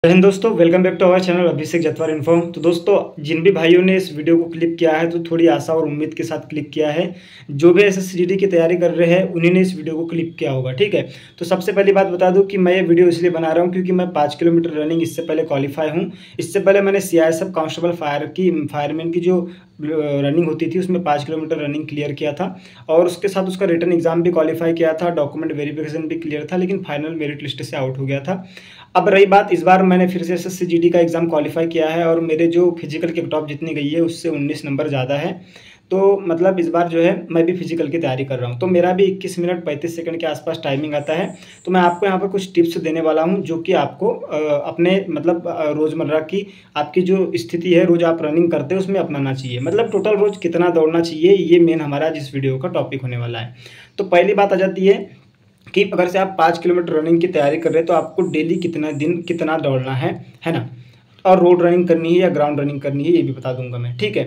जय हिंद दोस्तों, welcome back to our channel Abhishek Jatwar inform. तो दोस्तों, जिन भी भाइयों ने इस वीडियो को क्लिक किया है तो थोड़ी आशा और उम्मीद के साथ क्लिक किया है। जो भी एसएससीजीडी की तैयारी कर रहे हैं उन्हीं ने इस वीडियो को क्लिक किया होगा, ठीक है। तो सबसे पहली बात बता दूं कि मैं ये वीडियो इसलिए बना रहा हूँ क्योंकि मैं 5 किलोमीटर रनिंग इससे पहले क्वालिफाई हूँ। इससे पहले मैंने सीआईएसएफ कांस्टेबल फायरमैन की जो रनिंग होती थी उसमें 5 किलोमीटर रनिंग क्लियर किया था और उसके साथ उसका रिटन एग्जाम भी क्वालिफाई किया था, डॉक्यूमेंट वेरिफिकेशन भी क्लियर था, लेकिन फाइनल मेरिट लिस्ट से आउट हो गया था। अब रही बात, इस बार मैंने फिर से एसएससीजीडी का एग्ज़ाम क्वालिफाई किया है और मेरे जो फिजिकल की कट ऑफ जितनी गई है उससे 19 नंबर ज़्यादा है। तो मतलब इस बार जो है मैं भी फिजिकल की तैयारी कर रहा हूँ। तो मेरा भी 21 मिनट 35 सेकंड के आसपास टाइमिंग आता है। तो मैं आपको यहाँ पर कुछ टिप्स देने वाला हूँ जो कि आपको अपने मतलब रोज़मर्रा की आपकी जो स्थिति है, रोज़ आप रनिंग करते हैं उसमें अपनाना चाहिए। मतलब टोटल रोज़ कितना दौड़ना चाहिए, ये मेन हमारा जिस वीडियो का टॉपिक होने वाला है। तो पहली बात आ जाती है कि अगर से आप 5 किलोमीटर रनिंग की तैयारी कर रहे हैं तो आपको डेली कितना दिन कितना दौड़ना है ना। और रोड रनिंग करनी है या ग्राउंड रनिंग करनी है ये भी बता दूंगा मैं, ठीक है।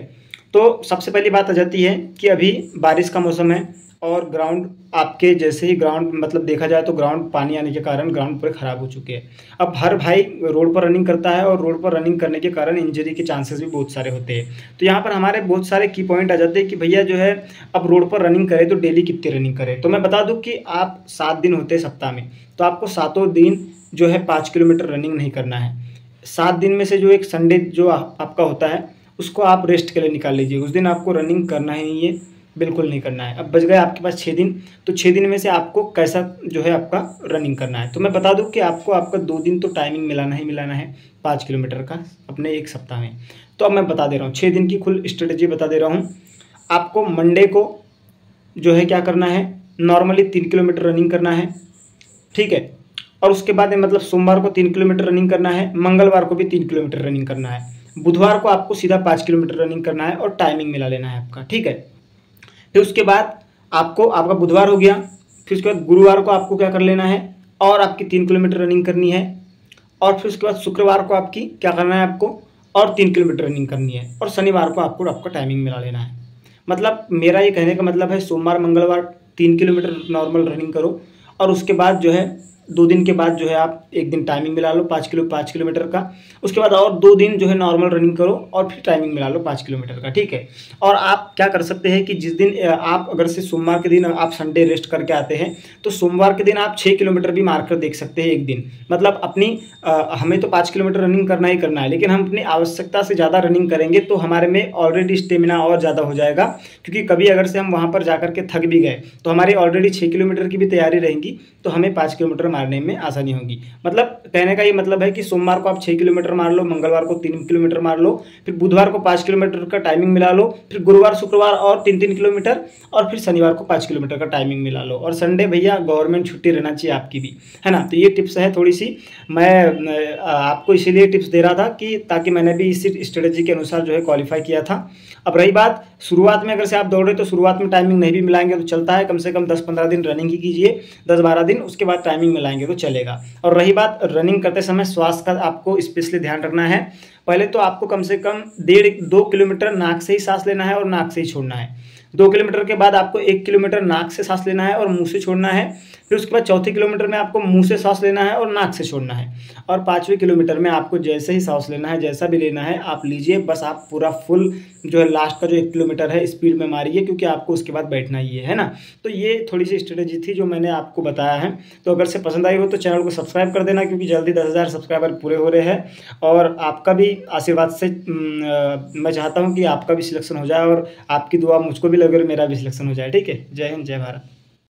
तो सबसे पहली बात आ जाती है कि अभी बारिश का मौसम है और ग्राउंड आपके जैसे ही ग्राउंड मतलब देखा जाए तो ग्राउंड पानी आने के कारण ग्राउंड पूरे ख़राब हो चुके हैं। अब हर भाई रोड पर रनिंग करता है और रोड पर रनिंग करने के कारण इंजरी के चांसेस भी बहुत सारे होते हैं। तो यहाँ पर हमारे बहुत सारे की पॉइंट आ जाते हैं कि भैया जो है अब रोड पर रनिंग करें तो डेली कितनी रनिंग करें। तो मैं बता दूँ कि आप 7 दिन होते हैं सप्ताह में, तो आपको 7 दिन जो है 5 किलोमीटर रनिंग नहीं करना है। 7 दिन में से जो एक संडे जो आपका होता है उसको आप रेस्ट के लिए निकाल लीजिए। उस दिन आपको रनिंग करना ही नहीं है, बिल्कुल नहीं करना है। अब बच गए आपके पास 6 दिन, तो 6 दिन में से आपको कैसा जो है आपका रनिंग करना है। तो मैं बता दूं कि आपको आपका 2 दिन तो टाइमिंग मिलाना ही मिलाना है 5 किलोमीटर का अपने एक सप्ताह में। तो अब मैं बता दे रहा हूँ 6 दिन की फुल स्ट्रेटेजी बता दे रहा हूँ। आपको मंडे को जो है क्या करना है, नॉर्मली 3 किलोमीटर रनिंग करना है, ठीक है। और उसके बाद मतलब सोमवार को 3 किलोमीटर रनिंग करना है, मंगलवार को भी 3 किलोमीटर रनिंग करना है, बुधवार को आपको सीधा 5 किलोमीटर रनिंग करना है और टाइमिंग मिला लेना है आपका, ठीक है। फिर उसके बाद आपका बुधवार हो गया, फिर उसके बाद गुरुवार को आपको क्या कर लेना है और आपकी 3 किलोमीटर रनिंग करनी है। और फिर उसके बाद शुक्रवार को आपकी क्या करना है आपको और 3 किलोमीटर रनिंग करनी है और शनिवार को आपको आपका टाइमिंग मिला लेना है। मतलब मेरा ये कहने का मतलब है सोमवार मंगलवार 3 किलोमीटर नॉर्मल रनिंग करो और उसके बाद जो है 2 दिन के बाद जो है आप एक दिन टाइमिंग मिला लो 5 किलोमीटर का। उसके बाद और 2 दिन जो है नॉर्मल रनिंग करो और फिर टाइमिंग मिला लो 5 किलोमीटर का, ठीक है। और आप क्या कर सकते हैं कि जिस दिन आप अगर से सोमवार के दिन आप संडे रेस्ट करके आते हैं तो सोमवार के दिन आप 6 किलोमीटर भी मार कर देख सकते हैं एक दिन। मतलब अपनी हमें तो 5 किलोमीटर रनिंग करना ही करना है, लेकिन हम अपनी आवश्यकता से ज़्यादा रनिंग करेंगे तो हमारे में ऑलरेडी स्टेमिना और ज़्यादा हो जाएगा। क्योंकि कभी अगर से हम वहाँ पर जा के थक भी गए तो हमारी ऑलरेडी 6 किलोमीटर की भी तैयारी रहेगी, तो हमें 5 किलोमीटर मारने में आसानी होगी। मतलब कहने का ये मतलब है कि सोमवार को आप 6 किलोमीटर मार लो, मंगलवार को 3 किलोमीटर मार लो, फिर बुधवार को 5 किलोमीटर का टाइमिंग मिला लो, फिर गुरुवार शुक्रवार और 3-3 किलोमीटर और फिर शनिवार को 5 किलोमीटर का टाइमिंग मिला लो। और संडे भैया गवर्नमेंट छुट्टी रहना चाहिए आपकी भी, है ना। तो ये टिप्स है थोड़ी सी, मैं आपको इसीलिए टिप्स दे रहा था कि ताकि मैंने भी इसी स्ट्रेटेजी के अनुसार जो है क्वालिफाई किया था। अब रही बात शुरुआत में, अगर से आप दौड़ रहे तो शुरुआत में टाइमिंग नहीं भी मिलाएंगे तो चलता है, कम से कम 10-15 दिन रनिंग ही कीजिए, 10-12 दिन, उसके बाद टाइमिंग मिलाएंगे तो चलेगा। और रही बात रनिंग करते समय स्वास्थ्य का आपको स्पेशली ध्यान रखना है। पहले तो आपको कम से कम 1.5-2 किलोमीटर नाक से ही सांस लेना है और नाक से ही छोड़ना है। 2 किलोमीटर के बाद आपको 1 किलोमीटर नाक से सांस लेना है और मुंह से छोड़ना है। फिर उसके बाद चौथे किलोमीटर में आपको मुंह से सांस लेना है और नाक से छोड़ना है। और 5वें किलोमीटर में आपको जैसे ही सांस लेना है, जैसा भी लेना है आप लीजिए, बस आप पूरा फुल जो है लास्ट का जो 1 किलोमीटर है स्पीड में मारिए, क्योंकि आपको उसके बाद बैठना ही है ना। तो ये थोड़ी सी स्ट्रेटेजी थी जो मैंने आपको बताया है। तो अगर से पसंद आई हो तो चैनल को सब्सक्राइब कर देना, क्योंकि जल्दी 10,000 सब्सक्राइबर पूरे हो रहे हैं और आपका भी आशीर्वाद से मैं चाहता हूँ कि आपका भी सिलेक्शन हो जाए और आपकी दुआ मुझको भी लगे और मेरा भी सिलेक्शन हो जाए, ठीक है। जय हिंद, जय भारत।